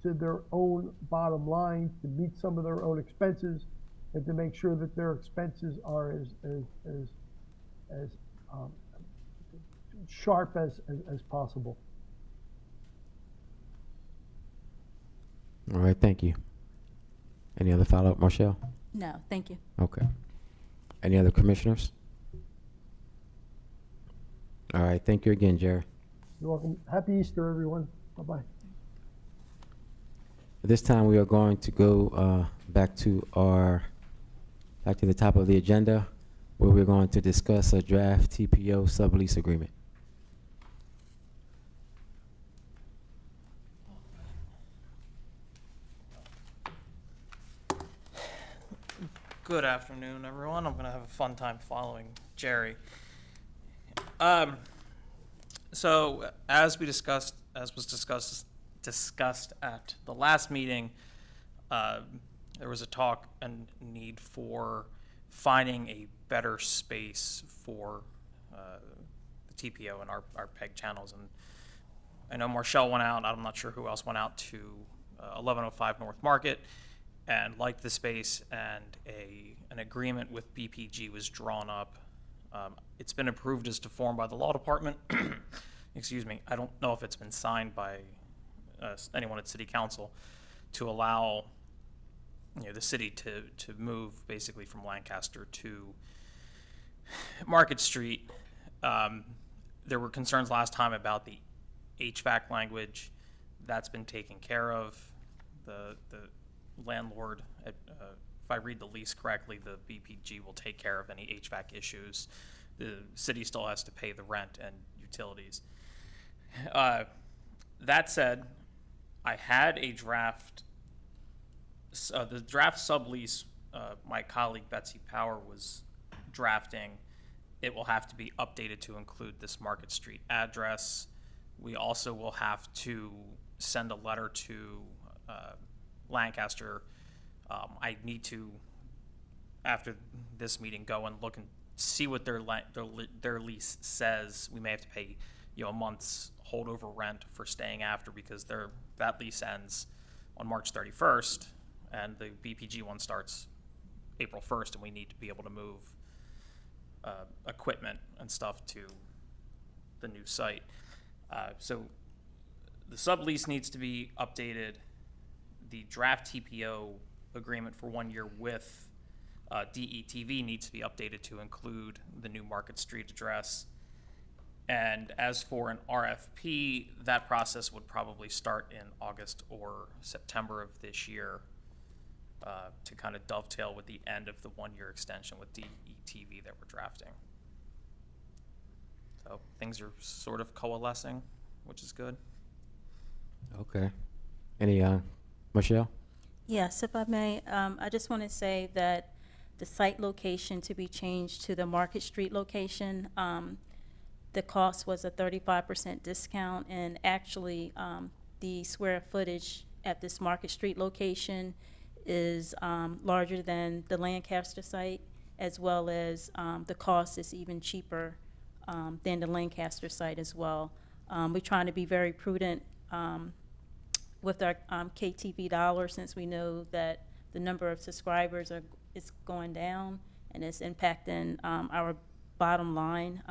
to their own bottom line, to meet some of their own expenses, and to make sure that their expenses are as sharp as possible. All right, thank you. Any other follow-up, Marshall? No, thank you. Okay. Any other commissioners? All right, thank you again, Jerry. You're welcome. Happy Easter, everyone. Bye-bye. At this time, we are going to go back to the top of the agenda, where we're going to discuss a draft TPO sublease agreement. Good afternoon, everyone. I'm gonna have a fun time following Jerry. So as was discussed at the last meeting, there was a talk and need for finding a better space for the TPO and our PEG channels. And I know Marshall went out, I'm not sure who else went out to 1105 North Market and liked the space, and an agreement with BPG was drawn up. It's been approved as to form by the law department. Excuse me. I don't know if it's been signed by anyone at City Council to allow the city to move basically from Lancaster to Market Street. There were concerns last time about the HVAC language. That's been taken care of. The landlord, if I read the lease correctly, the BPG will take care of any HVAC issues. The city still has to pay the rent and utilities. That said, I had a draft, the draft sublease my colleague Betsy Power was drafting it will have to be updated to include this Market Street address. We also will have to send a letter to Lancaster. I need to, after this meeting, go and look and see what their lease says. We may have to pay, a month's holdover rent for staying after, because that lease ends on March 31st, and the BPG one starts April 1st, and we need to be able to move equipment and stuff to the new site. So the sublease needs to be updated. The draft TPO agreement for 1 year with DETV needs to be updated to include the new Market Street address. And as for an RFP, that process would probably start in August or September of this year, to kind of dovetail with the end of the 1 year extension with DETV that we're drafting. So things are sort of coalescing, which is good. Okay. Any, Michelle? Yes, if I may, I just want to say that the site location to be changed to the Market Street location, the cost was a 35% discount, and actually, the square footage at this Market Street location is larger than the Lancaster site, as well as the cost is even cheaper than the Lancaster site as well. We're trying to be very prudent with our KTV dollars, since we know that the number of subscribers is going down, and it's impacting our bottom line.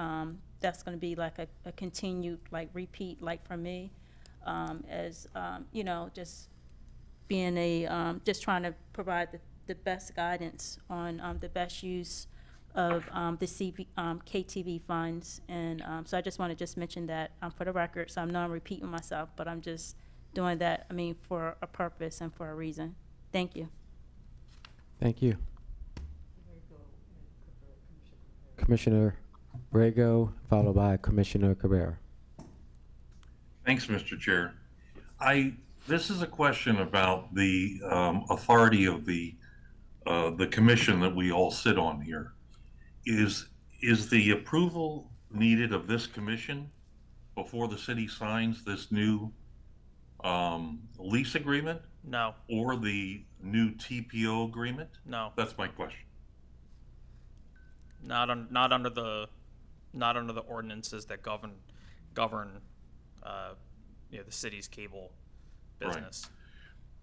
That's going to be like a continued repeat, for me, as just being just trying to provide the best guidance on the best use of the KTV funds. And so I just want to just mention that for the record, so I'm not repeating myself, but I'm just doing that, for a purpose and for a reason. Thank you. Thank you. Commissioner Brago, followed by Commissioner Cabrera. Thanks, Mr. Chair. This is a question about the authority of the commission that we all sit on here. Is the approval needed of this commission before the city signs this new lease agreement No, or the new TPO agreement? no, That's my question. not under the ordinances that govern the city's cable business.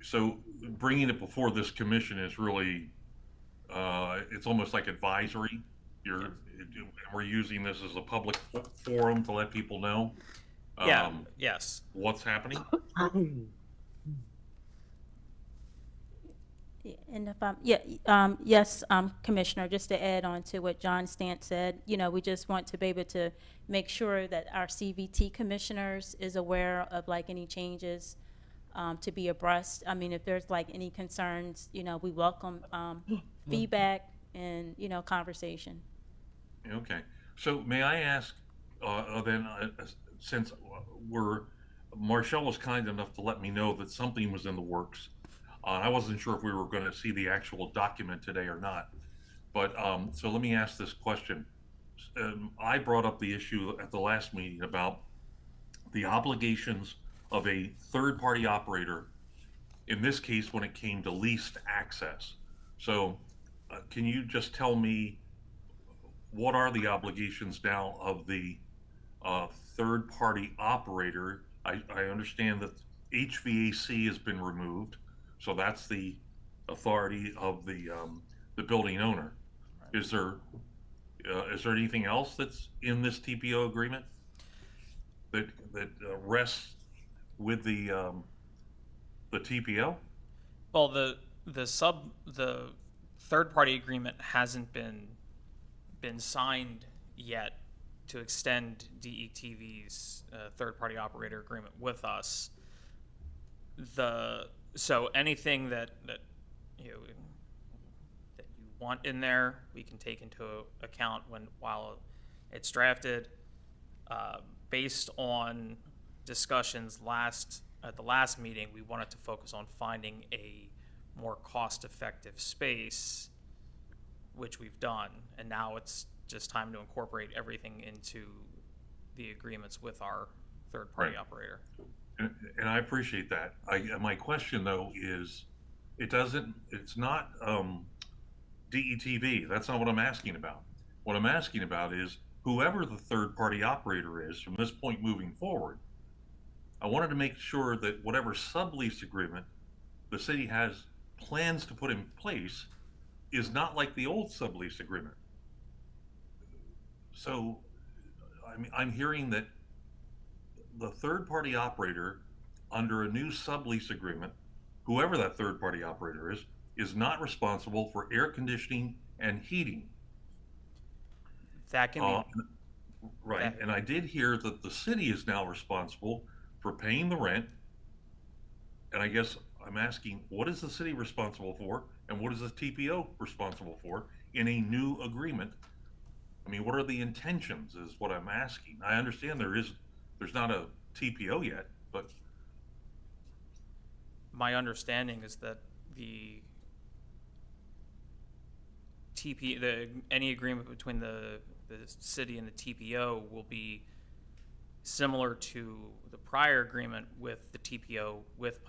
So bringing it before this commission is really, it's almost like advisory. We're using this as a public forum to let people know Yes. what's happening. And if yes, Commissioner, just to add on to what John Stant said, we just want to be able to make sure that our CVT commissioners is aware of any changes, to be abreast. If there's any concerns, we welcome feedback and, conversation. Okay. So may I ask, then, since Marshall was kind enough to let me know that something was in the works. I wasn't sure if we were going to see the actual document today or not. But so let me ask this question. I brought up the issue at the last meeting about the obligations of a third-party operator, in this case, when it came to leased access. So can you just tell me what are the obligations now of the third-party operator? I understand that HVAC has been removed. So that's the authority of the building owner. Right. Is there anything else that's in this TPO agreement that rests with the TPO? Well, the third party agreement hasn't been signed yet to extend DETV's third party operator agreement with us. So anything that you want in there, we can take into account while it's drafted. Based on discussions at the last meeting, we wanted to focus on finding a more cost-effective space, which we've done, and now it's just time to incorporate everything into the agreements with our third-party Right. operator. And I appreciate that. My question though is, it's not, DETV. That's not what I'm asking about. What I'm asking about is whoever the third-party operator is from this point moving forward, I wanted to make sure that whatever sublease agreement the city has plans to put in place is not like the old sublease agreement. So, I'm hearing that the third-party operator under a new sublease agreement, whoever that third-party operator is not responsible for air conditioning and heating. That can Uh, be, Right, that- and I did hear that the city is now responsible for paying the rent. And I guess I'm asking, what is the city responsible for, and what is the TPO responsible for in a new agreement? I mean, what are the intentions is what I'm asking. I understand there's not a TPO yet, but my understanding is that the any agreement between the city and the TPO will be similar to the prior agreement with the TPO, with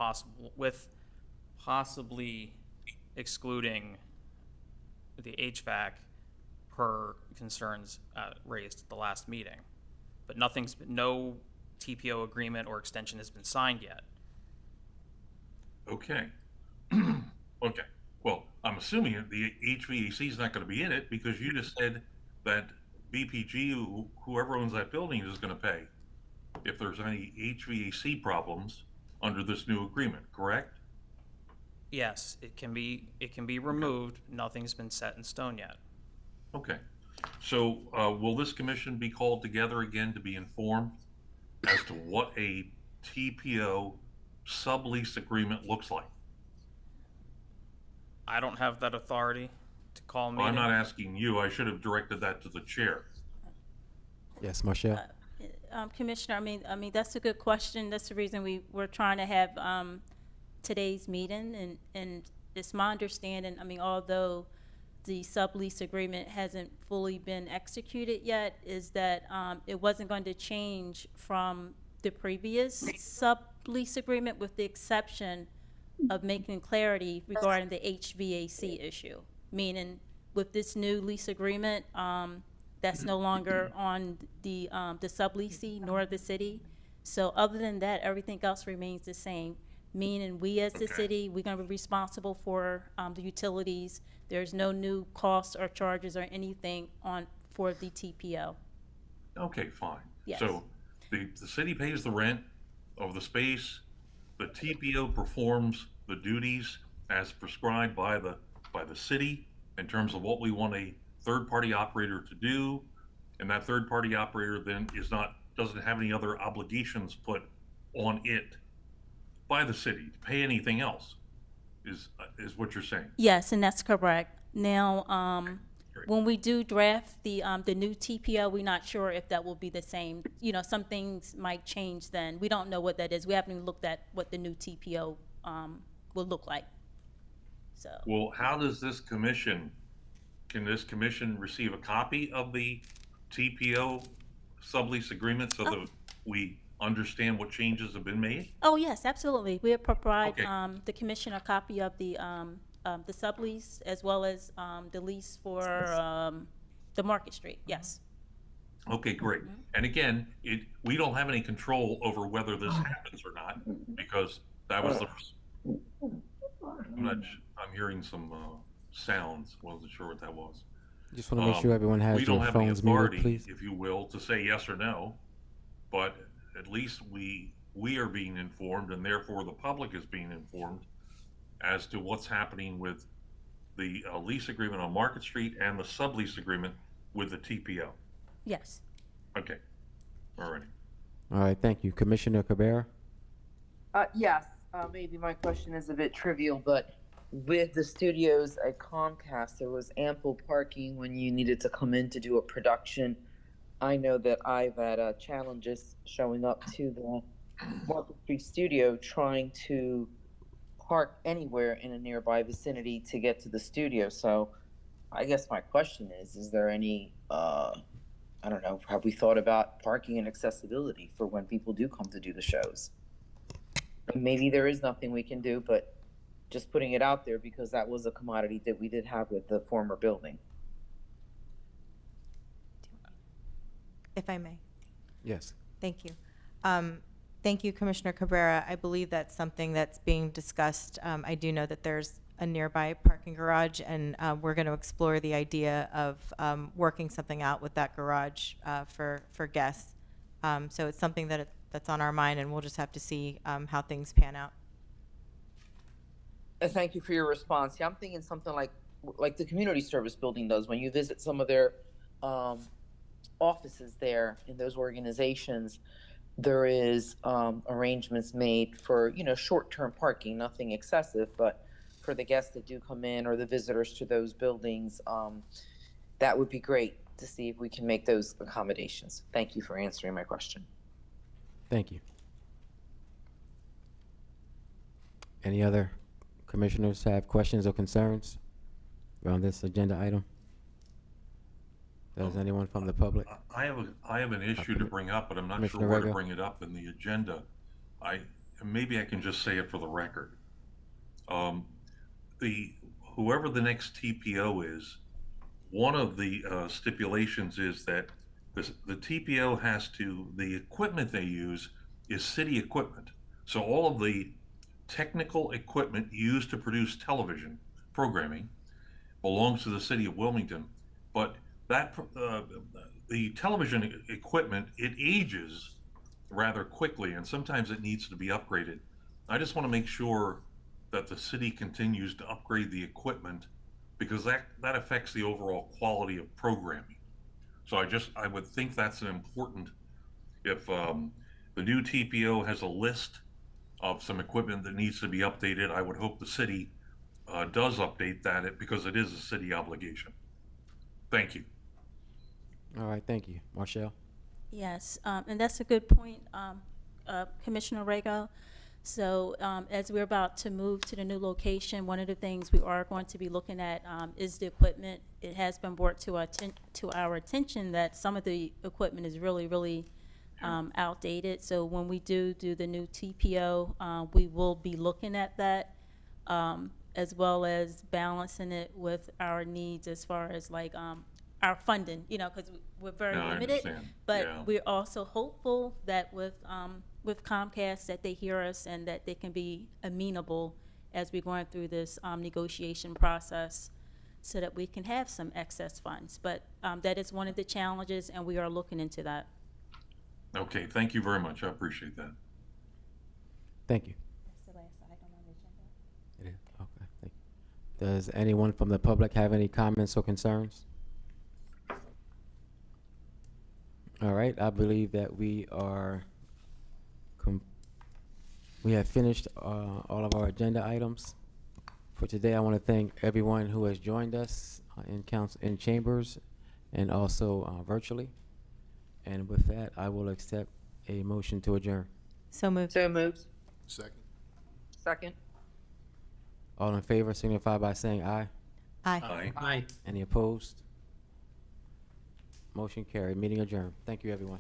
possibly excluding the HVAC per concerns raised at the last meeting. But no TPO agreement or extension has been signed yet. okay. Okay, well, I'm assuming the HVAC is not gonna be in it because you just said that BPG, whoever owns that building is gonna pay if there's any HVAC problems under this new agreement, correct? Yes, it can be removed. Nothing's been set in stone yet. Okay, so, will this commission be called together again to be informed as to what a TPO sublease agreement looks like? I don't have that authority to call a Well, I'm meeting. not asking you, I should have directed that to the chair. Yes, Marshall? Commissioner, I mean, that's a good question. That's the reason we're trying to have, today's meeting, and it's my understanding, I mean, although the sublease agreement hasn't fully been executed yet, is that, it wasn't going to change from the previous sublease agreement with the exception of making clarity regarding the HVAC issue. Meaning, with this new lease agreement, that's no longer on the subleasee nor the city. So other than that, everything else remains the same. Meaning, we as the Okay. city, we're gonna be responsible for, the utilities. There's no new costs or charges or anything for the TPO. Okay, fine. Yes. So, the city pays the rent of the space, the TPO performs the duties as prescribed by the city in terms of what we want a third-party operator to do, and that third-party operator then doesn't have any other obligations put on it by the city to pay anything else, is what you're saying? Yes, and that's correct. Now, Great. when we do draft the new TPO, we're not sure if that will be the same. You know, some things might change then. We don't know what that is. We haven't even looked at what the new TPO will look like. So, Well, how does can this commission receive a copy of the TPO sublease agreement so that we understand what changes have been made? oh, yes, absolutely. We'll provide Okay. the commission a copy of the sublease as well as the lease for the Market Street, yes. Okay, great. And again, we don't have any control over whether this happens or not, because that was I'm hearing some sounds, wasn't sure what that was. Just want to make sure everyone has We don't their have any phones muted, authority, please. if you will, to say yes or no, but at least we are being informed, and therefore the public is being informed as to what's happening with the lease agreement on Market Street and the sublease agreement with the TPO. Yes. Okay, all righty. All right, thank you. Commissioner Cabrera? Yes, maybe my question is a bit trivial, but with the studios at Comcast, there was ample parking when you needed to come in to do a production. I know that I've had challenges showing up to the Market Street studio trying to park anywhere in a nearby vicinity to get to the studio. So I guess my question is there any, I don't know, have we thought about parking and accessibility for when people do come to do the shows? And maybe there is nothing we can do, but just putting it out there because that was a commodity that we did have with the former building. If I may. Yes. Thank you. Thank you, Commissioner Cabrera. I believe that's something that's being discussed. I do know that there's a nearby parking garage, and we're going to explore the idea of working something out with that garage for guests. So it's something that's on our mind, and we'll just have to see how things pan out. Thank you for your response. Yeah, I'm thinking something like the community service building does when you visit some of their offices there in those organizations. There is arrangements made for, you know, short-term parking, nothing excessive, but for the guests that do come in or the visitors to those buildings, that would be great to see if we can make those accommodations. Thank you for answering my question. Thank you. Any other commissioners have questions or concerns around this agenda item? Does anyone from the public? I have an issue to bring up, but I'm not sure Commissioner where to Rego? bring it up in the agenda. Maybe I can just say it for the record. Whoever the next TPO is, one of the stipulations is that the TPO the equipment they use is city equipment. So all of the technical equipment used to produce television programming belongs to the city of Wilmington, but the television equipment, it ages rather quickly, and sometimes it needs to be upgraded. I just want to make sure that the city continues to upgrade the equipment because that affects the overall quality of programming. So I would think that's an important, if the new TPO has a list of some equipment that needs to be updated, I would hope the city does update that because it is a city obligation. Thank you. All right, thank you. Marshall? Yes, and that's a good point, Commissioner Rego. So as we're about to move to the new location, one of the things we are going to be looking at is the equipment. It has been brought to our attention that some of the equipment is really outdated. So when we do the new TPO, we will be looking at that as well as balancing it with our needs as far as like our funding, you know, because we're very No, I limited. understand. But Yeah. we're also hopeful that with Comcast that they hear us and that they can be amenable as we're going through this negotiation process so that we can have some excess funds. But that is one of the challenges, and we are looking into that. Okay, thank you very much. I appreciate that. Thank you. That's the last item on the agenda. It is, okay, thank you. Does anyone from the public have any comments or concerns? All right, I believe that we have finished all of our agenda items. For today, I want to thank everyone who has joined us in chambers and also virtually. And with that, I will accept a motion to adjourn. So moved. So moved. Second. Second. All in favor signify by saying aye. Aye. Aye. Any opposed? Motion carried. Meeting adjourned. Thank you, everyone.